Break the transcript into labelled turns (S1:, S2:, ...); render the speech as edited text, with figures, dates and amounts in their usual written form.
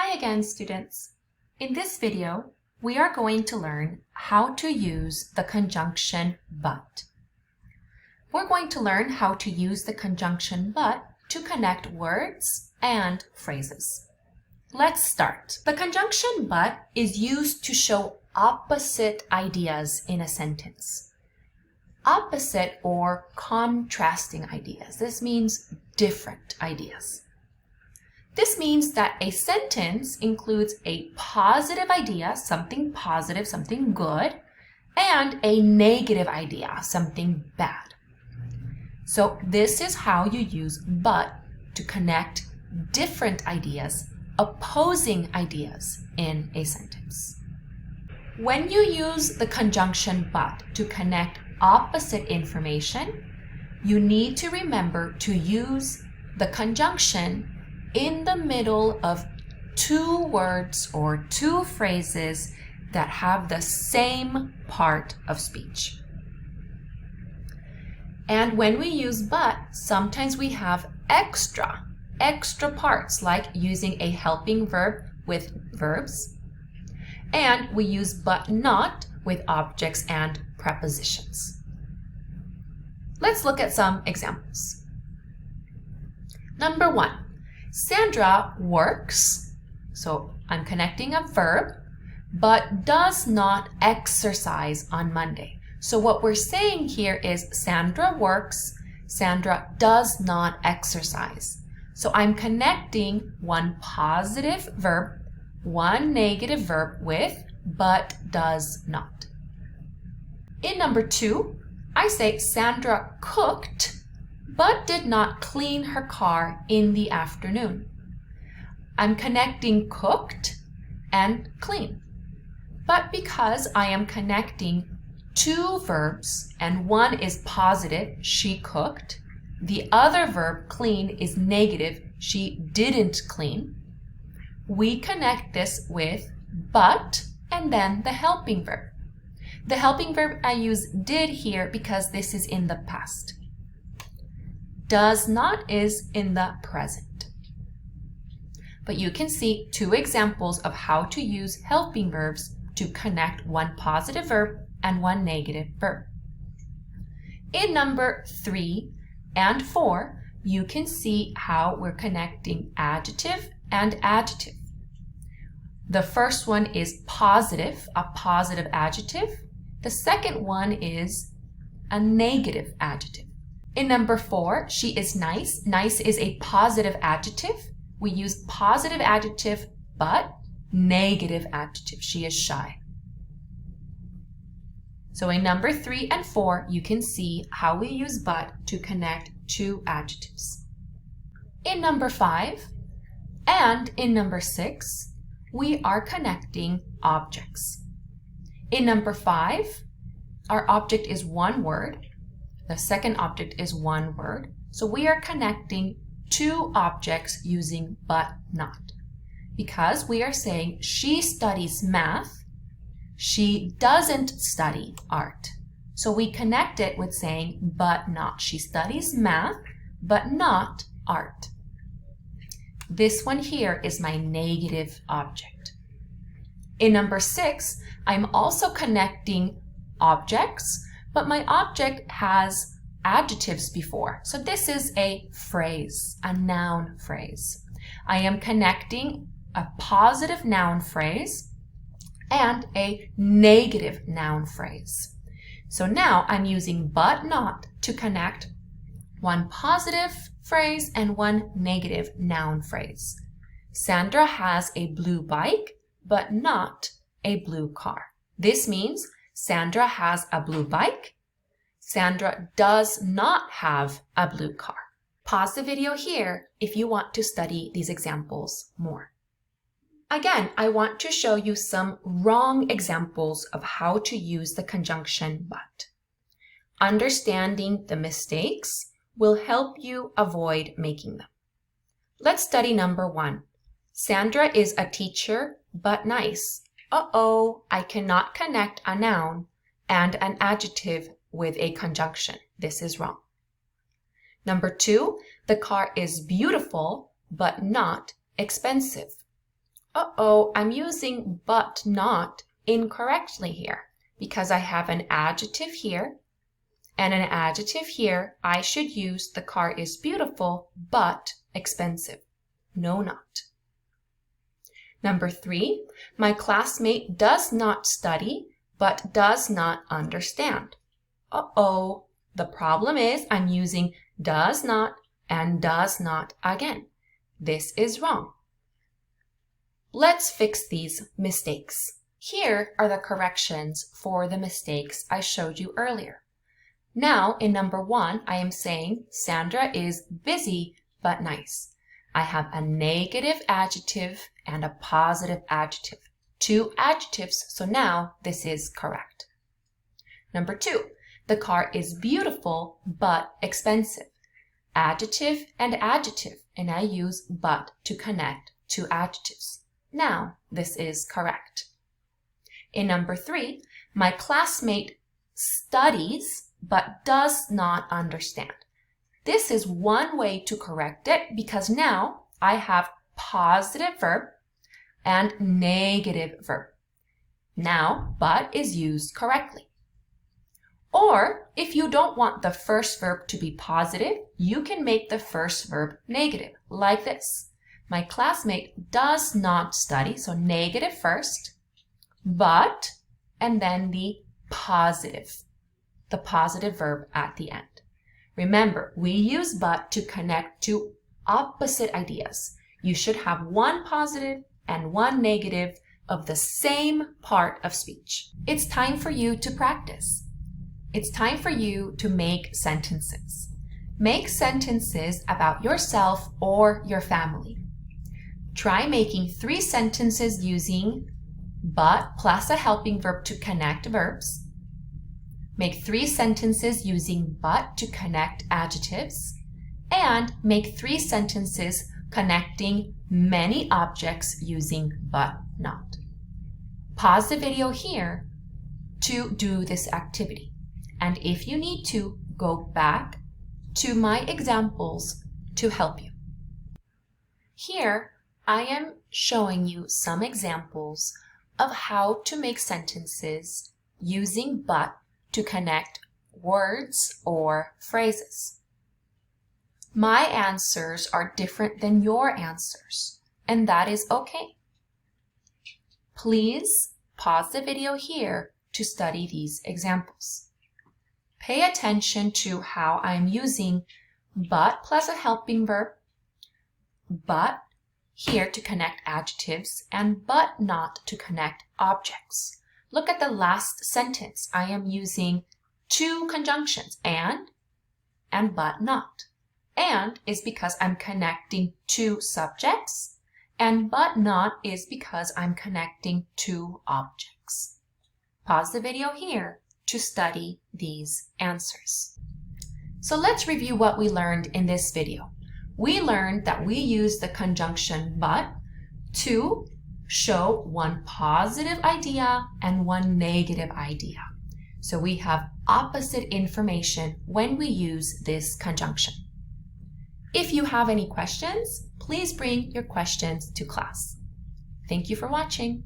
S1: Hi again, students. In this video, we are going to learn how to use the conjunction but. We're going to learn how to use the conjunction but to connect words and phrases. Let's start. The conjunction but is used to show opposite ideas in a sentence. Opposite or contrasting ideas. This means different ideas. This means that a sentence includes a positive idea, something positive, something good, and a negative idea, something bad. So this is how you use but to connect different ideas, opposing ideas in a sentence. When you use the conjunction but to connect opposite information, you need to remember to use the conjunction in the middle of two words or two phrases that have the same part of speech. And when we use but, sometimes we have extra parts, like using a helping verb with verbs, and we use but not with objects and prepositions. Let's look at some examples. Number 1. Sandra works, so I'm connecting a verb, but does not exercise on Monday. So what we're saying here is Sandra works, Sandra does not exercise. So I'm connecting one positive verb, one negative verb with but does not. In number 2, I say Sandra cooked but did not clean her car in the afternoon. I'm connecting cooked and clean. But because I am connecting two verbs and one is positive, she cooked, the other verb, clean, is negative, she didn't clean, we connect this with but and then the helping verb. The helping verb I use did here because this is in the past. Does not is in the present. But you can see two examples of how to use helping verbs to connect one positive verb and one negative verb. In number 3 and 4, you can see how we're connecting adjective and adjective. The first one is positive, a positive adjective. The second one is a negative adjective. In number 4, she is nice. Nice is a positive adjective. We use positive adjective, but negative adjective. She is shy. So in number 3 and 4, you can see how we use but to connect two adjectives. In number 5 and in number 6, we are connecting objects. In number 5, our object is one word. The second object is one word. So we are connecting two objects using but not. Because we are saying she studies math, she doesn't study art. So we connect it with saying but not. She studies math, but not art. This one here is my negative object. In number 6, I'm also connecting objects, but my object has adjectives before. So this is a phrase, a noun phrase. I am connecting a positive noun phrase and a negative noun phrase. So now I'm using but not to connect one positive phrase and one negative noun phrase. Sandra has a blue bike, but not a blue car. This means Sandra has a blue bike. Sandra does not have a blue car. Pause the video here if you want to study these examples more. Again, I want to show you some wrong examples of how to use the conjunction but. Understanding the mistakes will help you avoid making them. Let's study number 1. Sandra is a teacher but nice. Uh-oh, I cannot connect a noun and an adjective with a conjunction. This is wrong. Number 2, the car is beautiful but not expensive. Uh-oh, I'm using but not incorrectly here because I have an adjective here and an adjective here. I should use the car is beautiful but expensive. No, not. Number 3, my classmate does not study but does not understand. Uh-oh, the problem is I'm using does not and does not again. This is wrong. Let's fix these mistakes. Here are the corrections for the mistakes I showed you earlier. Now, in number 1, I am saying Sandra is busy but nice. I have a negative adjective and a positive adjective. 2 adjectives, so now this is correct. Number 2, the car is beautiful but expensive. Adjective and adjective, and I use but to connect 2 adjectives. Now this is correct. In number 3, my classmate studies but does not understand. This is one way to correct it because now I have positive verb and negative verb. Now, but is used correctly. Or if you don't want the first verb to be positive, you can make the first verb negative, like this. My classmate does not study, so negative first, but, and then the positive verb at the end. Remember, we use but to connect 2 opposite ideas. You should have 1 positive and 1 negative of the same part of speech. It's time for you to practice. It's time for you to make sentences. Make sentences about yourself or your family. Try making 3 sentences using but plus a helping verb to connect verbs. Make 3 sentences using but to connect adjectives. And make 3 sentences connecting many objects using but not. Pause the video here to do this activity. And if you need to, go back to my examples to help you. Here, I am showing you some examples of how to make sentences using but to connect words or phrases. My answers are different than your answers, and that is okay. Please pause the video here to study these examples. Pay attention to how I'm using but plus a helping verb, but here to connect adjectives, and but not to connect objects. Look at the last sentence. I am using 2 conjunctions, and but not. And is because I'm connecting 2 subjects, and but not is because I'm connecting 2 objects. Pause the video here to study these answers. So let's review what we learned in this video. We learned that we use the conjunction but to show 1 positive idea and 1 negative idea. So we have opposite information when we use this conjunction. If you have any questions, please bring your questions to class. Thank you for watching.